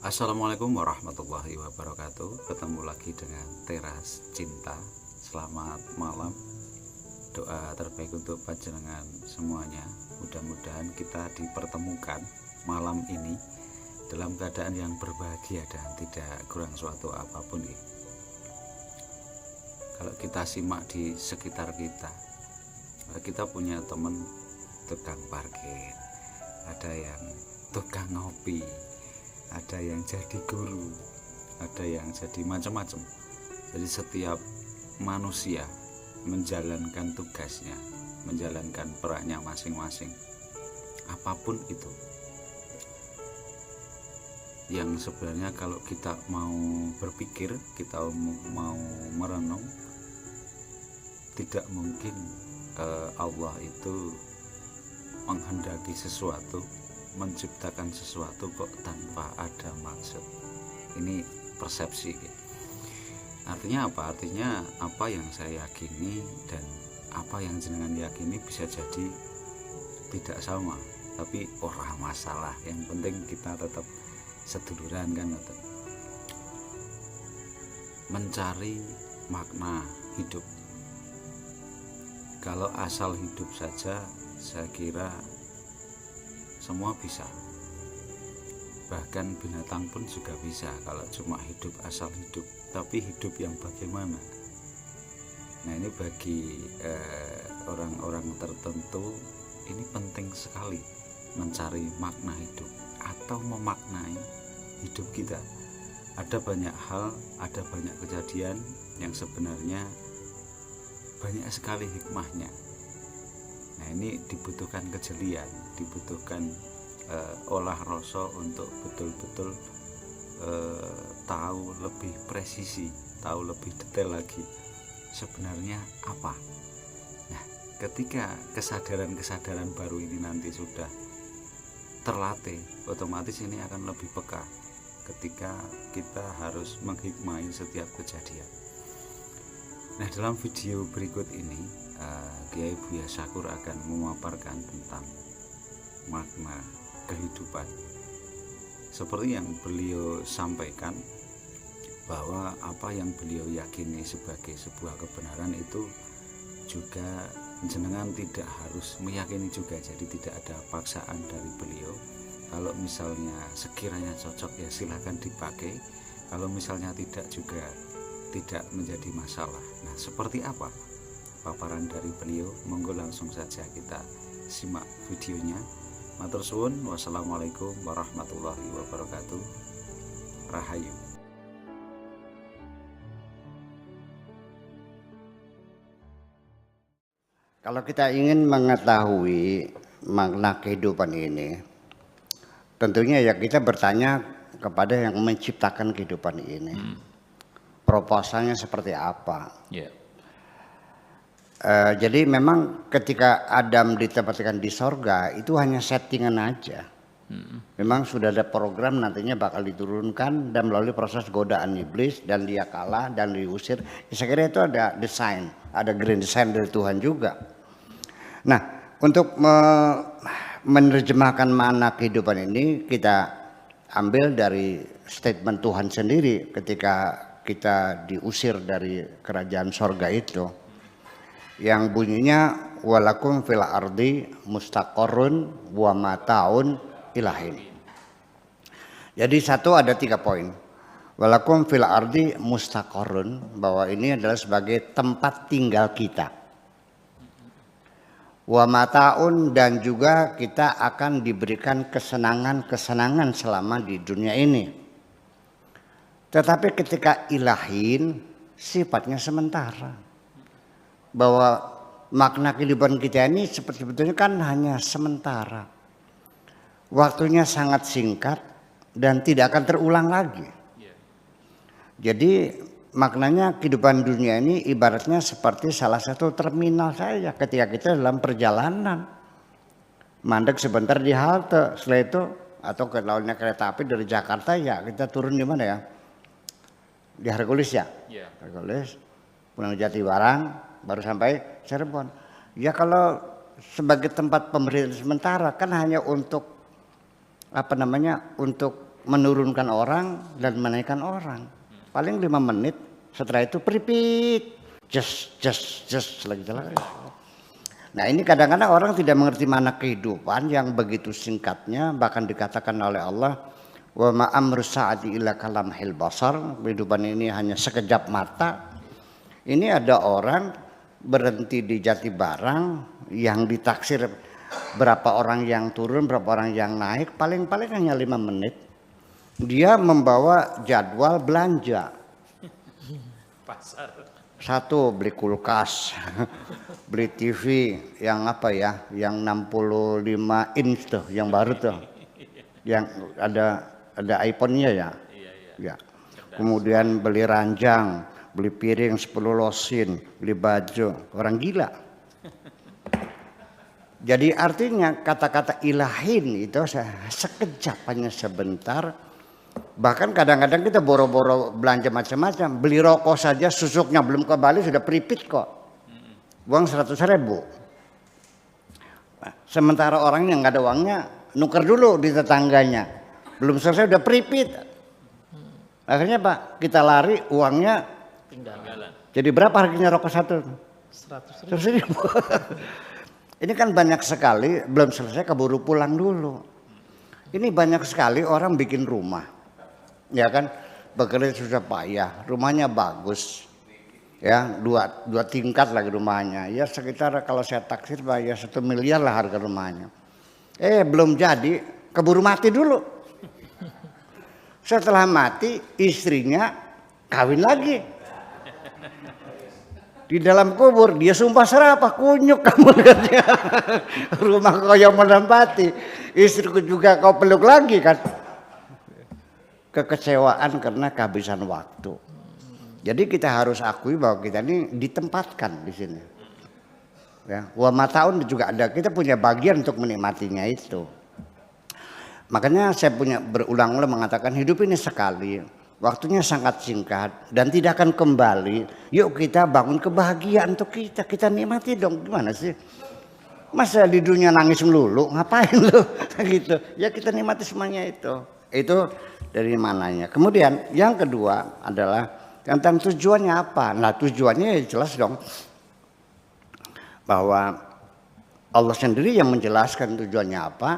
Assalamualaikum warahmatullahi wabarakatuh. Ketemu lagi dengan Teras Cinta. Selamat malam. Doa terbaik untuk panjenengan semuanya. Mudah-mudahan kita dipertemukan malam ini dalam keadaan yang berbahagia dan tidak kurang suatu apapun. Kalau kita simak di sekitar kita punya teman tukang parkir, ada yang tukang ngopi, ada yang jadi guru, ada yang jadi macam-macam. Jadi setiap manusia menjalankan tugasnya, menjalankan perannya masing-masing, apapun itu. Yang sebenarnya kalau kita mau berpikir, kita mau merenung, tidak mungkin Allah itu menghendaki sesuatu, menciptakan sesuatu kok tanpa ada maksud. Ini persepsi. Artinya apa? Artinya apa yang saya yakini dan apa yang jenengan yakini bisa jadi tidak sama, tapi ora masalah. Yang penting kita tetap seduluran kan, mencari makna hidup. Kalau asal hidup saja, saya kira semua bisa, bahkan binatang pun juga bisa kalau cuma hidup asal hidup. Tapi hidup yang bagaimana? Nah, ini bagi orang-orang tertentu ini penting sekali, mencari makna hidup atau memaknai hidup kita. Ada banyak hal, ada banyak kejadian yang sebenarnya banyak sekali hikmahnya. Nah, ini dibutuhkan kejelian, dibutuhkan olah rasa untuk betul-betul tahu lebih presisi, tahu lebih detail lagi sebenarnya apa. Nah, ketika kesadaran-kesadaran baru ini nanti sudah terlatih, otomatis ini akan lebih peka ketika kita harus menghikmai setiap kejadian. Nah, dalam video berikut ini Kiai Buya Syakur akan memaparkan tentang makna kehidupan. Seperti yang beliau sampaikan, bahwa apa yang beliau yakini sebagai sebuah kebenaran itu juga jenengan tidak harus meyakini juga. Jadi tidak ada paksaan dari beliau. Kalau misalnya sekiranya cocok ya silahkan dipakai, kalau misalnya tidak juga tidak menjadi masalah. Nah, seperti apa paparan dari beliau? Monggo langsung saja kita simak videonya. Matur suwun. Wassalamualaikum warahmatullahi wabarakatuh. Rahayu. Kalau kita ingin mengetahui makna kehidupan ini, tentunya ya kita bertanya kepada yang menciptakan kehidupan ini. Proposalnya seperti apa? Jadi memang ketika Adam ditempatkan di sorga itu hanya settingan aja. Memang sudah ada program nantinya bakal diturunkan dan melalui proses godaan iblis dan dia kalah dan diusir. Saya kira itu ada desain, ada grand design dari Tuhan juga. Nah, untuk menerjemahkan makna kehidupan ini kita ambil dari statement Tuhan sendiri ketika kita diusir dari kerajaan sorga itu, yang bunyinya walakum fil ardi mustaqorrun wa mataun ilahin. Jadi satu ada 3 poin. Walakum fil ardi mustaqorrun, bahwa ini adalah sebagai tempat tinggal kita. Wa mataun, dan juga kita akan diberikan kesenangan-kesenangan selama di dunia ini. Tetapi ketika ilahin sifatnya sementara. Bahwa makna kehidupan kita ini sebetulnya kan hanya sementara. Waktunya sangat singkat dan tidak akan terulang lagi. Jadi maknanya kehidupan dunia ini ibaratnya seperti salah satu terminal saja ketika kita dalam perjalanan. Mandek sebentar di halte, setelah itu atau kalau kereta api dari Jakarta ya kita turun di mana ya? Di Hercules ya? Hercules, pulang Jatibarang, baru sampai Cirebon. Ya kalau sebagai tempat pemberian sementara kan hanya untuk untuk menurunkan orang dan menaikkan orang. Paling 5 menit, setelah itu pripit, just lagi jalan. Nah ini kadang-kadang orang tidak mengerti mana kehidupan yang begitu singkatnya, bahkan dikatakan oleh Allah, wa ma amru sa'ati illa kalamhil basar, kehidupan ini hanya sekejap mata. Ini ada orang berhenti di Jatibarang yang ditaksir berapa orang yang turun, berapa orang yang naik, paling-paling hanya 5 menit. Dia membawa jadwal belanja. Pasar. Satu, beli kulkas, beli TV yang apa ya, yang 65 inch tuh, yang baru tuh, yang ada iPhone-nya ya. Ya. Kemudian beli ranjang, beli piring 10 losin, beli baju, orang gila. Jadi artinya kata-kata ilahin itu sekejap, hanya sebentar. Bahkan kadang-kadang kita boro-boro belanja macam-macam, beli rokok saja susuknya belum kembali sudah pripit kok, uang 100.000. Sementara orang yang nggak ada uangnya nuker dulu di tetangganya, belum selesai udah pripit. Akhirnya Pak, kita lari uangnya Tinggalan. jadi berapa harganya rokok satu? 100.000. 100.000. Ini kan banyak sekali, belum selesai keburu pulang dulu. Ini banyak sekali orang bikin rumah, ya kan, bekerja susah payah, rumahnya bagus, ya dua tingkat lagi rumahnya, ya sekitar kalau saya taksir ya 1 miliar lah harga rumahnya. Belum jadi, keburu mati dulu. Setelah mati istrinya kawin lagi. Di dalam kubur dia sumpah serapah, kunyuk kamu lihatnya. Rumah kau yang menempati, istriku juga kau peluk lagi kan. Kekecewaan karena kehabisan waktu. Jadi kita harus akui bahwa kita ini ditempatkan di sini. Ya, wa mataun juga ada, kita punya bagian untuk menikmatinya itu. Makanya saya berulang-ulang mengatakan hidup ini sekali. Waktunya sangat singkat dan tidak akan kembali. Yuk kita bangun kebahagiaan untuk kita. Kita nikmati dong, gimana sih? Masa di dunia nangis melulu, ngapain lu? Gitu. Ya kita nikmati semuanya itu. Itu dari mananya. Kemudian yang kedua adalah tentang tujuannya apa. Nah tujuannya ya jelas dong. Bahwa Allah sendiri yang menjelaskan tujuannya apa.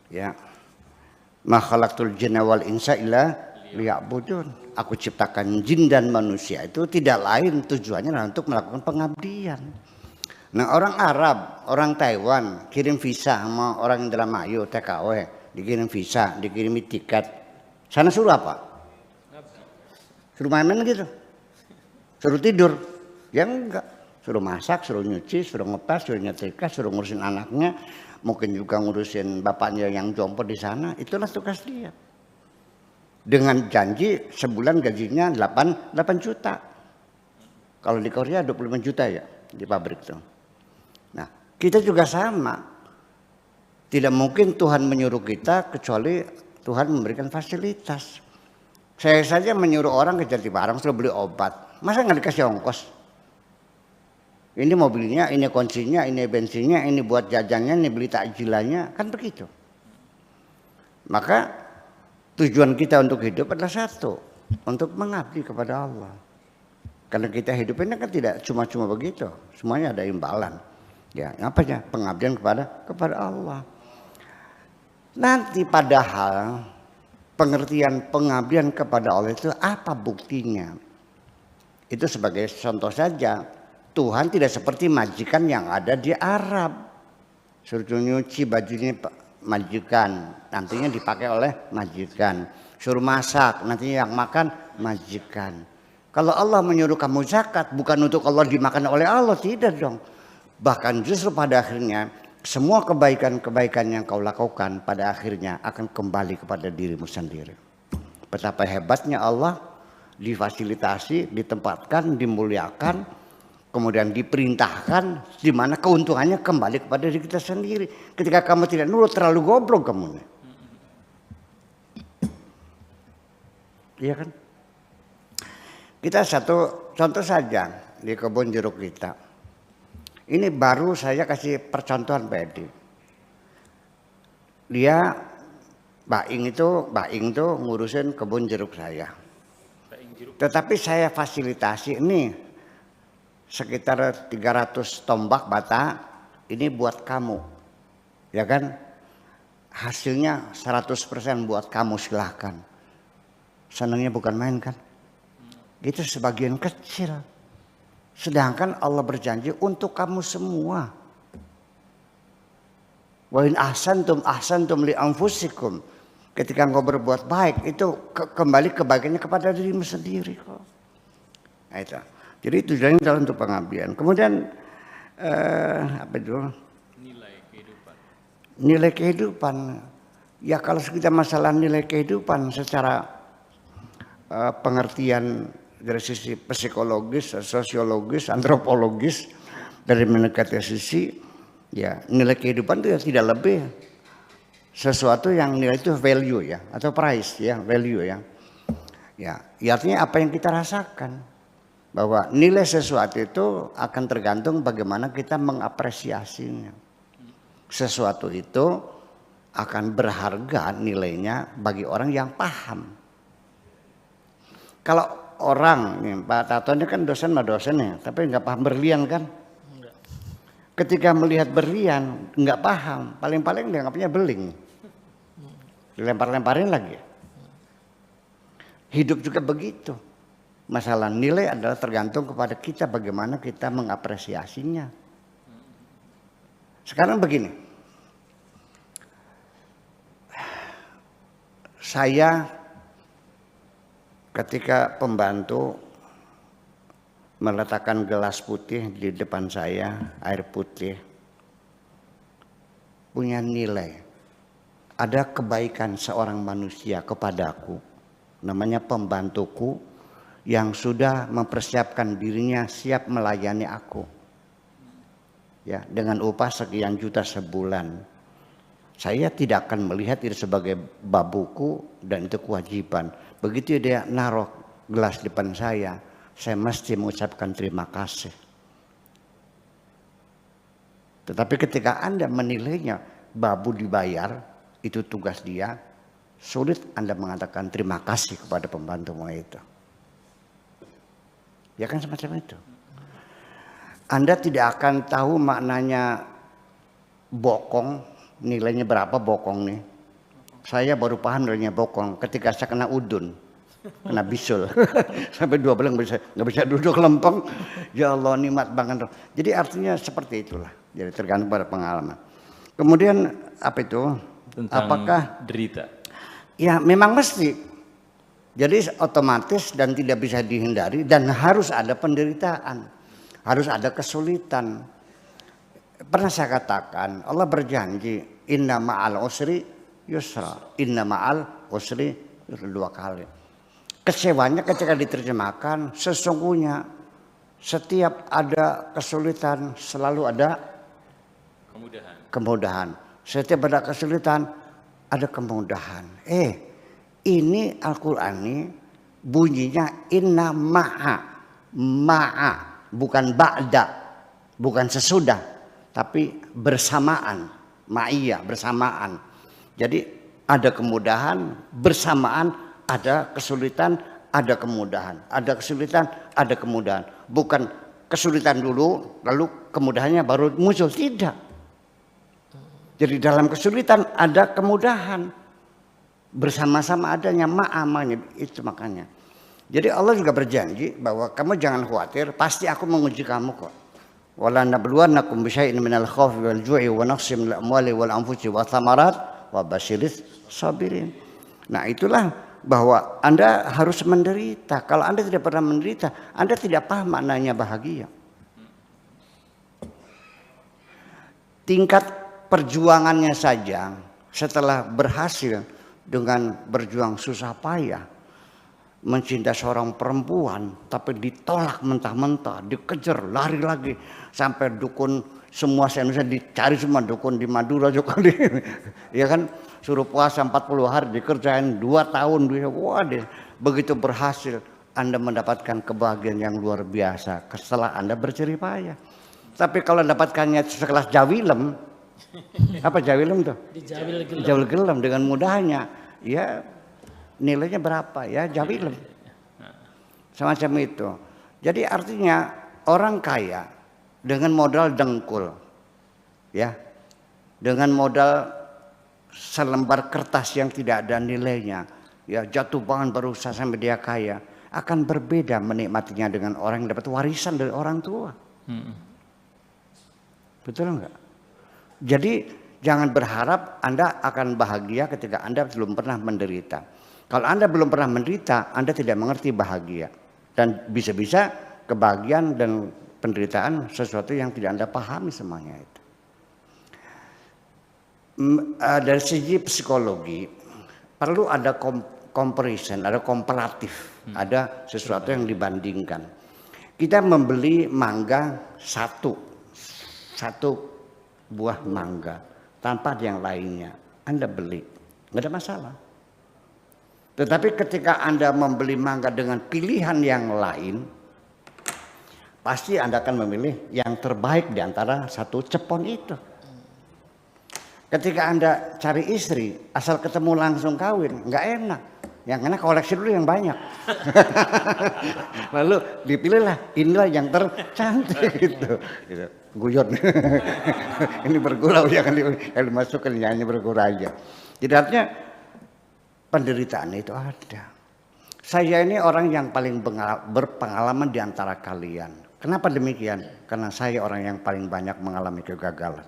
Ya. Ma khalaqtul jinna wal insa illa liya'budun. Aku ciptakan jin dan manusia itu tidak lain tujuannya adalah untuk melakukan pengabdian. Nah orang Arab, orang Taiwan kirim visa sama orang Indramayu TKW, dikirim visa, dikirimi tiket. Sana suruh apa? Suruh main-main gitu? Suruh tidur? Ya enggak. Suruh masak, suruh nyuci, suruh ngepas, suruh nyetrika, suruh ngurusin anaknya, mungkin juga ngurusin bapaknya yang jompo di sana. Itulah tugas dia. Dengan janji sebulan gajinya 8 juta. Kalau di Korea 25 juta ya di pabrik tuh. Nah kita juga sama. Tidak mungkin Tuhan menyuruh kita kecuali Tuhan memberikan fasilitas. Saya saja menyuruh orang ke Jatibarang sudah beli obat. Masa nggak dikasih ongkos? Ini mobilnya, ini kuncinya, ini bensinnya, ini buat jajannya, ini beli takjilannya. Kan begitu. Maka tujuan kita untuk hidup adalah satu, untuk mengabdi kepada Allah. Karena kita hidup ini kan tidak cuma-cuma begitu, semuanya ada imbalan. Ya, apanya? Pengabdian kepada Allah. Nanti padahal pengertian pengabdian kepada Allah itu apa buktinya? Itu sebagai contoh saja. Tuhan tidak seperti majikan yang ada di Arab. Suruh nyuci bajunya majikan, nantinya dipakai oleh majikan. Suruh masak, nantinya yang makan majikan. Kalau Allah menyuruh kamu zakat bukan untuk Allah dimakan oleh Allah, tidak dong. Bahkan justru pada akhirnya semua kebaikan-kebaikan yang kau lakukan pada akhirnya akan kembali kepada dirimu sendiri. Betapa hebatnya Allah, difasilitasi, ditempatkan, dimuliakan, kemudian diperintahkan, di mana keuntungannya kembali kepada diri kita sendiri. Ketika kamu tidak nurut, terlalu goblok kamu. Iya kan? Kita satu contoh saja di kebun jeruk kita. Ini baru saya kasih percontohan Pak Edi. Dia Baing itu ngurusin kebun jeruk saya. Baing jeruk. Tetapi saya fasilitasi ini sekitar 300 tombak bata ini buat kamu. Ya kan? Hasilnya 100% buat kamu, silahkan. Senangnya bukan main kan? Itu sebagian kecil. Sedangkan Allah berjanji untuk kamu semua. Wa in ahsantum li anfusikum. Ketika engkau berbuat baik itu kembali kebaikannya kepada dirimu sendiri kok. Nah, itu. Jadi tujuannya adalah untuk pengabdian. Kemudian apa itu? Nilai kehidupan. Nilai kehidupan. Ya kalau kita masalah nilai kehidupan secara pengertian dari sisi psikologis, sosiologis, antropologis, dari mendekati sisi ya nilai kehidupan itu ya tidak lebih sesuatu yang nilai itu value ya atau price ya, value ya. Ya, artinya apa yang kita rasakan. Bahwa nilai sesuatu itu akan tergantung bagaimana kita mengapresiasinya. Sesuatu itu akan berharga nilainya bagi orang yang paham. Kalau orang, nih, Pak Tato ini kan dosen ya, tapi nggak paham berlian kan? Enggak. Ketika melihat berlian nggak paham, paling-paling dianggapnya beling. Dilempar-lemparin lagi. Hidup juga begitu. Masalah nilai adalah tergantung kepada kita bagaimana kita mengapresiasinya. Sekarang begini. Saya ketika pembantu meletakkan gelas putih di depan saya, air putih, punya nilai. Ada kebaikan seorang manusia kepadaku, namanya pembantuku, yang sudah mempersiapkan dirinya siap melayani aku. Ya, dengan upah sekian juta sebulan. Saya tidak akan melihat itu sebagai babuku dan itu kewajiban. Begitu dia naruh gelas depan saya mesti mengucapkan terima kasih. Tetapi ketika Anda menilainya babu dibayar, itu tugas dia, sulit Anda mengatakan terima kasih kepada pembantumu itu. Ya kan semacam itu. Anda tidak akan tahu maknanya bokong, nilainya berapa bokong nih. Saya baru paham nilainya bokong ketika saya kena udun, kena bisul. Sampai 2 bulan nggak bisa duduk lempeng. Ya Allah nikmat banget. Jadi artinya seperti itulah. Jadi tergantung pada pengalaman. Kemudian apa itu? Tentang apakah derita? Ya memang mesti. Jadi otomatis dan tidak bisa dihindari dan harus ada penderitaan. Harus ada kesulitan. Pernah saya katakan, Allah berjanji, inna ma'al usri yusra. Inna ma'al usri yusra, 2 kali. Kecewanya ketika diterjemahkan, sesungguhnya setiap ada kesulitan selalu ada kemudahan. Setiap ada kesulitan ada kemudahan. Ini Al-Quran ini bunyinya inna ma'a, bukan ba'da, bukan sesudah, tapi bersamaan, ma'iyah, bersamaan. Jadi ada kemudahan, bersamaan ada kesulitan, ada kemudahan. Ada kesulitan, ada kemudahan. Bukan kesulitan dulu, lalu kemudahannya baru muncul, tidak. Jadi dalam kesulitan ada kemudahan. Bersama-sama adanya ma'amanya, itu makanya. Jadi Allah juga berjanji bahwa kamu jangan khawatir, pasti aku menguji kamu kok. Wala nabluwannakum bisyai'in minal khaufi wal ju'i wa naqsin minal amwali wal anfusi wa thamarat wa basyiris sabirin. Nah, itulah bahwa Anda harus menderita. Kalau Anda tidak pernah menderita, Anda tidak paham maknanya bahagia. Tingkat perjuangannya saja setelah berhasil dengan berjuang susah payah mencintai seorang perempuan tapi ditolak mentah-mentah, dikejar, lari lagi sampai dukun semua Indonesia dicari, semua dukun di Madura juga ya kan, suruh puasa 40 hari dikerjain 2 tahun. Wah, begitu berhasil Anda mendapatkan kebahagiaan yang luar biasa setelah Anda berjerih payah. Tapi kalau mendapatkannya sekelas jawilem, Apa jawilem tuh? Di Jawil Gelem. Jawil gelem dengan mudahnya. Ya nilainya berapa ya jawilem. Semacam itu. Jadi artinya orang kaya dengan modal dengkul. Ya. Dengan modal selembar kertas yang tidak ada nilainya. Ya jatuh bangun berusaha sampai dia kaya. Akan berbeda menikmatinya dengan orang yang dapat warisan dari orang tua. Betul enggak? Jadi jangan berharap Anda akan bahagia ketika Anda belum pernah menderita. Kalau Anda belum pernah menderita, Anda tidak mengerti bahagia. Dan bisa-bisa kebahagiaan dan penderitaan sesuatu yang tidak Anda pahami semuanya itu. Dari segi psikologi perlu ada comparison, ada komparatif, ada sesuatu yang dibandingkan. Kita membeli mangga satu buah mangga tanpa yang lainnya, Anda beli, nggak ada masalah. Tetapi ketika Anda membeli mangga dengan pilihan yang lain, pasti Anda akan memilih yang terbaik di antara satu cepon itu. Ketika Anda cari istri, asal ketemu langsung kawin, nggak enak. Yang enak koleksi dulu yang banyak. Lalu dipilihlah, inilah yang tercantik gitu. Guyon. Ini bergurau, jangan dimasukkan, hanya bergurau aja. Jadi artinya penderitaan itu ada. Saya ini orang yang paling berpengalaman di antara kalian. Kenapa demikian? Karena saya orang yang paling banyak mengalami kegagalan.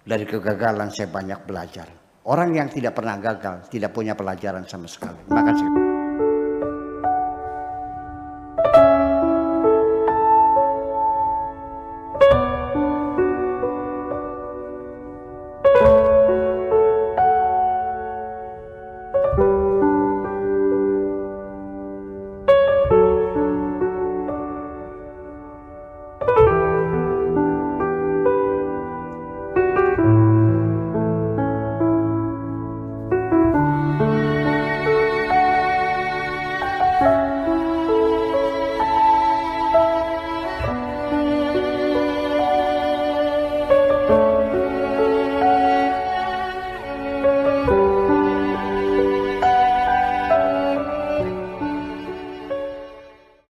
Dari kegagalan saya banyak belajar. Orang yang tidak pernah gagal tidak punya pelajaran sama sekali. Terima kasih.